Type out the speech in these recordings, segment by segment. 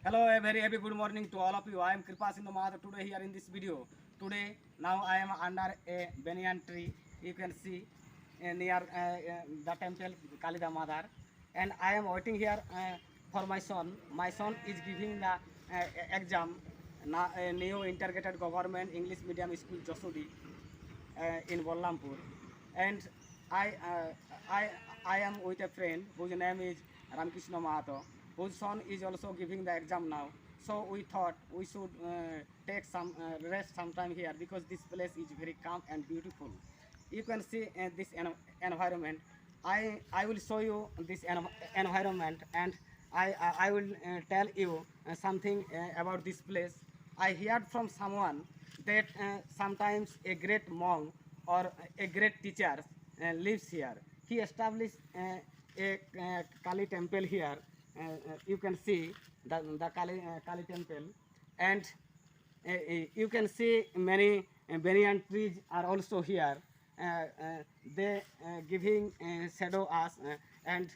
Hello, a very happy good morning to all of you. I am Kripa Sindhu Mahato today here in this video. Today, now I am under a banyan tree. You can see near the temple Kalida Mother, and I am waiting here for my son. My son is giving the exam, new integrated government English medium school Josodi in Bollampur, and I, uh, I, I am with a friend whose name is Ramkrishna Mahato, whose son is also giving the exam now. So we thought we should take some rest sometime here because this place is very calm and beautiful. You can see this environment. I will show you this environment, and I will tell you something about this place. I heard from someone that sometimes a great monk or a great teacher lives here. He established a Kali temple here. You can see the Kali temple, and you can see many banyan trees are also here. They giving shadow us, and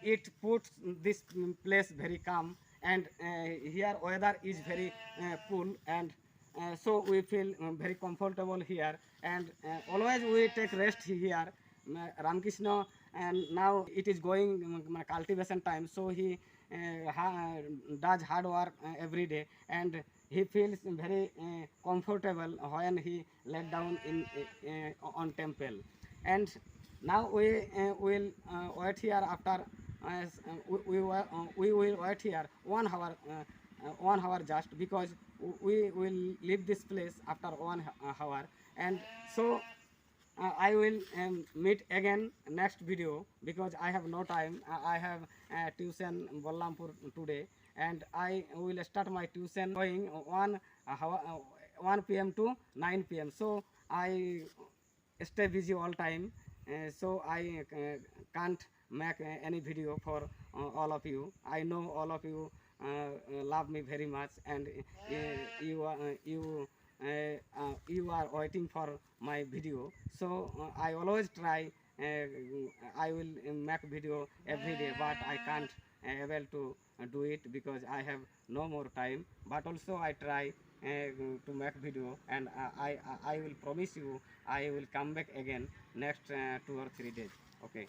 it puts this place very calm, and here weather is very cool, and so we feel very comfortable here, and always we take rest here. Ramkrishna, and now it is going cultivation time, so he does hard work every day, and he feels very comfortable when he let down in on temple. And now we will wait here after we will wait here 1 hour, 1 hour just, because we will leave this place after 1 hour, and so I will meet again next video because I have no time. I have tuition in Bollampur today, and I will start my tuition going 1 p.m. to 9 p.m. So I stay busy all time, so I can't make any video for all of you. I know all of you love me very much, and you are waiting for my video. So I always try. I will make video every day, but I can't able to do it because I have no more time. But also I try to make video, and I will promise you I will come back again next 2 or 3 days. Okay.